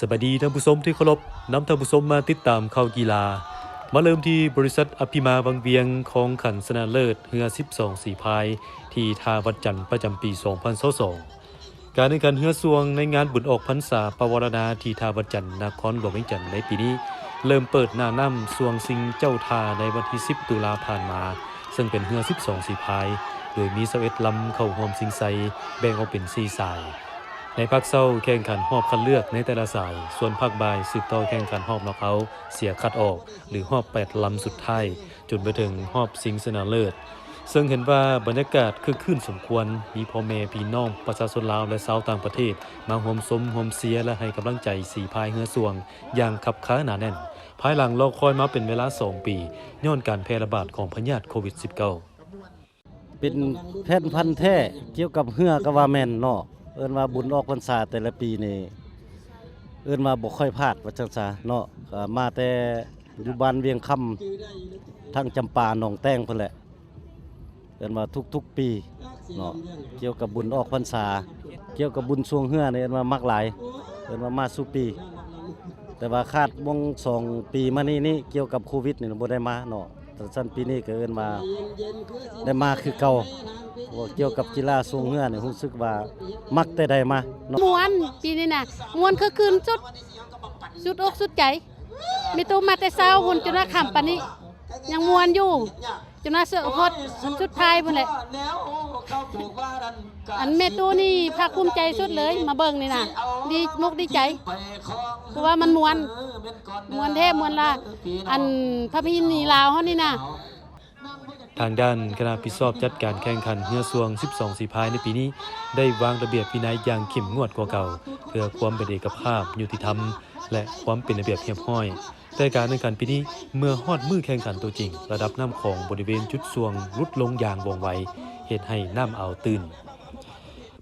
สวัสดีท่านผู้ชมที่เคารพนำท่านผู้ชมมาติดตามข่าวกีฬามาเริ่มที่บริษัทอภิมาบางเวียงของขันชนะเลิศเรือ12สีพายที่ท่าวัดจันทร์ประจำปี 2022 การแข่งขันเรือสวงในงานบุญออกพรรษาปวารณาที่ท่าวัดจันทร์นครหลวงเวียงจันทร์ในปีนี้เริ่มเปิดหน้าน้ำสวงสิงเจ้าท่าในวันที่ 10 ตุลาผ่านมาซึ่งเป็นเรือ12สีพายโดยมี21ลำเข้าร่วมสิงไซแบ่งออกเป็น4สายในภาคเช้าแข่งขันหอบคัดเลือกในแต่ละสายส่วนภาคบ่ายสืบต่อแข่งขันหอบน็อกเอาท์เสียคัดออกหรือหอบ8ลำสุดท้ายจนไปถึงหอบชิงชนะเลิศซึ่งเห็นว่าบรรยากาศคึกคืนสมควรมีพ่อแม่พี่น้องประชาชนลาวและชาวต่างประเทศมาร่วมชมร่วมเชียร์และให้กำลังใจสีพายเรือสวงอย่างคับค้าหนาแน่นภายหลังรอคอยมาเป็นเวลา2ปีย้อนการแพร่ระบาดของพยาธิโควิด -19 เป็นแผ่นพันธุ์แท้เกี่ยวกับเรือก็ว่าแม่นเนาะเอิ้นว่าบุญออกพรรษาแต่ละปีนี่เอิ้นว่าบ่ค่อยพลาดว่าจังซะเนาะก็มาแต่อยู่บ้านเวียงคำทั้งจำปาหนองแต้งพุ่นแหละเอิ้นว่าทุกๆปีเนาะเกี่ยวกับบุญออกพรรษาเกี่ยวกับบุญช่วงเรือนี่เอิ้นว่ามักหลายเอิ้นว่ามาสู่ปีแต่ว่าคาดวง2ปีมานี่เกี่ยวกับโควิดนี่บ่ได้มาเนาะแต่ซั่นปีนี้ก็เอิ้นว่าได้มาคือเก่าเกี่ยวกับกีฬาสูงเรือนี่รู้สึกว่ามักแต่ใดมาเนาะ ม่วนปีนี้น่ะม่วนคือคืนสุดอกสุดใจมีตู้มาแต่เช้าหุ่นจนว่าค่ำปานนี้ยังม่วนอยู่จนว่าเสือฮอดสุดท้ายพุ่นแหละอันแม่ตู้นี่ภาคภูมิใจสุดเลยมาเบิ่งนี่น่ะดีมุกดีใจเพราะว่ามันม่วนแท้ม่วนล่ะอันพระพินีลาวเฮานี่น่ะทางด้านคณะพิสอบจัดการแข่งขันเรือสวง12สีพายในปีนี้ได้วางระเบียบวินัยอย่างเข้มงวดกว่าเก่าเพื่อความเป็นเอกภาพยุติธรรมและความเป็นระเบียบเรียบร้อยแต่การแข่งขันปีนี้เมื่อฮอดมือแข่งขันตัวจริงระดับน้ำของบริเวณจุดสวงลดลงอย่างว่องไวเหตุให้น้ำอ่าวตื้น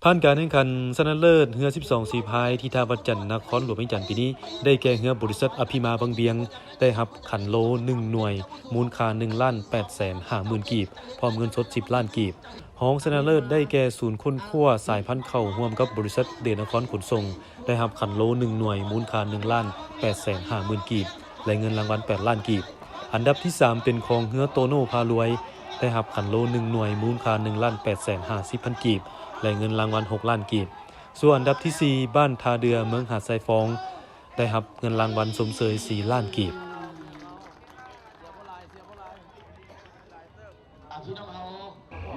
ผ่านการแข่งขันชนะเลิศเรือ12สีพายที่ท่าวัดจันทร์นครหลวงเวียงจันทร์ปีนี้ได้แก่เรือบริษัทอภิมาบางเวียงได้รับขันโล1หน่วยมูลค่า1,850,000 กีบพร้อมเงินสด10ล้านกีบรองชนะเลิศได้แก่ศูนย์ค้นคว้าสายพันธุ์เข้าร่วมกับบริษัทเดชนครขนส่งได้รับขันโล1หน่วยมูลค่า1,850,000 กีบและเงินรางวัล8ล้านกีบอันดับที่3เป็นของเรือโตโน่พารวยได้รับขันโล1หน่วยมูลค่า1,850,000 กีบและเงินรางวัล6ล้านกีบส่วนอันดับที่4บ้านทาเดือเมืองหาดทรายฟองได้รับเงินรางวัลสมเสย4ล้านกีบ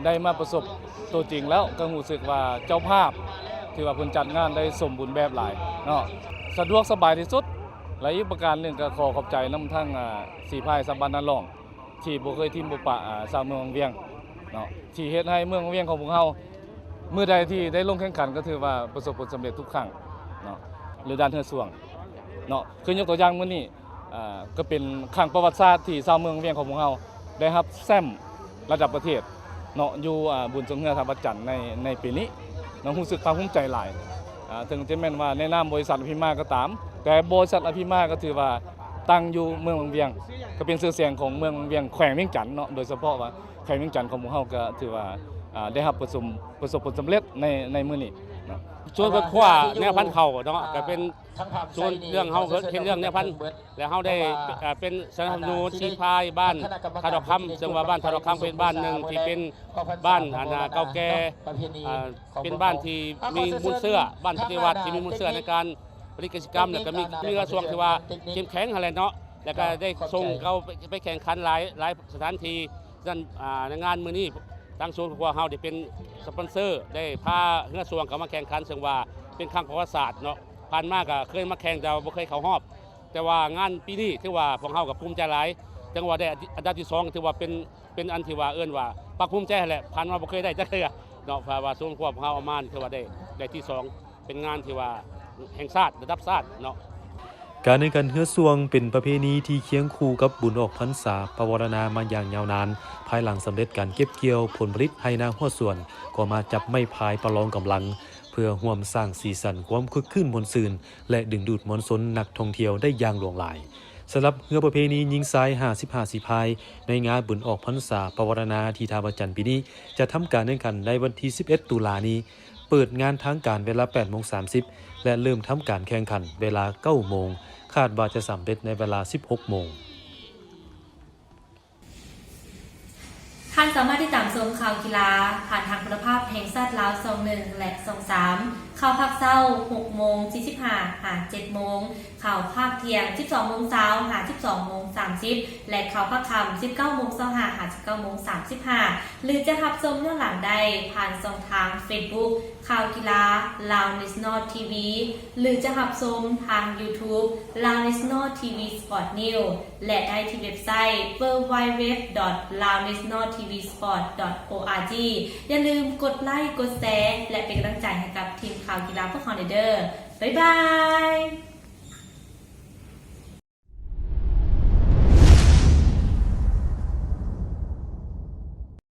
ได้มาประสบตัวจริงแล้วก็รู้สึกว่าเจ้าภาพที่ว่าเพิ่นจัดงานได้สมบูรณ์แบบหลายเนาะสะดวกสบายที่สุดและอีกประการหนึ่งก็ขอขอบใจนำทั้งสีพายสำบันนันหลองที่บ่เคยทิ่มบ่ปะชาวเมืองเวียงเนาะที่เฮ็ดให้เมืองเวียงของพวกเฮาเมื่อใดที่ได้ลงแข่งขันก็ถือว่าประสบผลสำเร็จทุกครั้งเนาะหรือด้านเฮือสวงเนาะคือยกตัวอย่างมื้อนี้ก็เป็นครั้งประวัติศาสตร์ที่ชาวเมืองเวียงของพวกเฮาได้รับแชมป์ระดับประเทศเนาะอยู่บุญสงเรือท่าวัดจันทร์ในปีนี้น้องรู้สึกภาคภูมิใจหลายถึงจะแม่นว่าในนามบริษัทอภิมาก็ตามแต่บริษัทอภิมาก็ถือว่าตั้งอยู่เมืองเวียงก็เป็นชื่อเสียงของเมืองเวียงแขวงเวียงจันทน์เนาะโดยเฉพาะว่าแขวงเวียงจันทน์ของพวกเฮาก็ถือว่าได้รับประสบผลสำเร็จในมื้อนี้เนาะ ส่วนคว้าแนวพันธุ์เขาเนาะก็เป็นส่วนเรื่องเฮาเฮ็ดเรื่องแนวพันธุ์แล้วเฮาได้เป็นสนับสนุนสีพายบ้านทาดอกคำซึ่งว่าบ้านทาดอกคำเป็นบ้านหนึ่งที่เป็นบ้านเก่าแก่เป็นบ้านที่มีมูลเสื้อบ้านปฏิวัติที่มีมูลเสื้อในการผลิตกิจกรรมแล้วก็มีกระทรวงที่ว่าเข้มแข็งอะไรเนาะแล้วก็ได้ส่งเขาไปแข่งขันหลายสถานที่นั่นในงานมื้อนี้ทางศูนย์พวกเฮาได้เป็นสปอนเซอร์ได้พาเรือสวงเข้ามาแข่งขันซึ่งว่าเป็นครั้งประวัติศาสตร์เนาะผ่านมาก็เคยมาแข่งแต่บ่เคยเข้ารอบแต่ว่างานปีนี้ถือว่าพวกเฮาก็ภูมิใจหลายจังว่าได้อันดับที่2ถือว่าเป็นอันที่ว่าเอิ้นว่าภาคภูมิใจแหละผ่านมาบ่เคยได้จักเทื่อเนาะเพราะว่าศูนย์พวกเฮาเอามาถือว่าได้ที่2เป็นงานที่ว่าแห่งชาติระดับชาติเนาะการแข่งขันเรือสวงเป็นประเพณีที่เคียงคู่กับบุญออกพรรษาปวารณามาอย่างยาวนานภายหลังสำเร็จการเก็บเกี่ยวผลผลิตให้นาหัวส่วนก็มาจับไม้พายประลองกำลังเพื่อร่วมสร้างสีสันความคึกคืนมวลซืนและดึงดูดมวลชนนักท่องเที่ยวได้อย่างหลวงหลายสำหรับเรือประเพณียิงทราย55สีพายในงานบุญออกพรรษาปวารณาที่ท่าวัดจันทร์ปีนี้จะทำการแข่งขันในวันที่11ตุลานี้เปิดงานทางการเวลา 8:30 น. และเริ่มทำการแข่งขันเวลา 9 โมงคาดว่าจะสำเร็จในเวลา 16 โมง ท่านสามารถติดตามชมข่าวกีฬาผ่านทางคุณภาพแห่งชาติลาว21และ23ข่าวภาคเช้า6โมง45หา7โมงข่าวภาคเที่ยง12โมงเช้าหา12โมง30และข่าวภาคค่ำ19โมง25หา19โมง35หรือจะรับชมย้อนหลังได้ผ่านช่องทาง Facebook ข่าวกีฬา Lao National TV หรือจะรับชมทาง YouTube Lao National TV Sport News และได้ที่เว็บไซต์ www.laonationaltvsport.org อย่าลืมกดไลค์กดแชร์และเป็นกำลังใจให้กับทีมข่าวกีฬาพวกเราเด้อบ๊ายบาย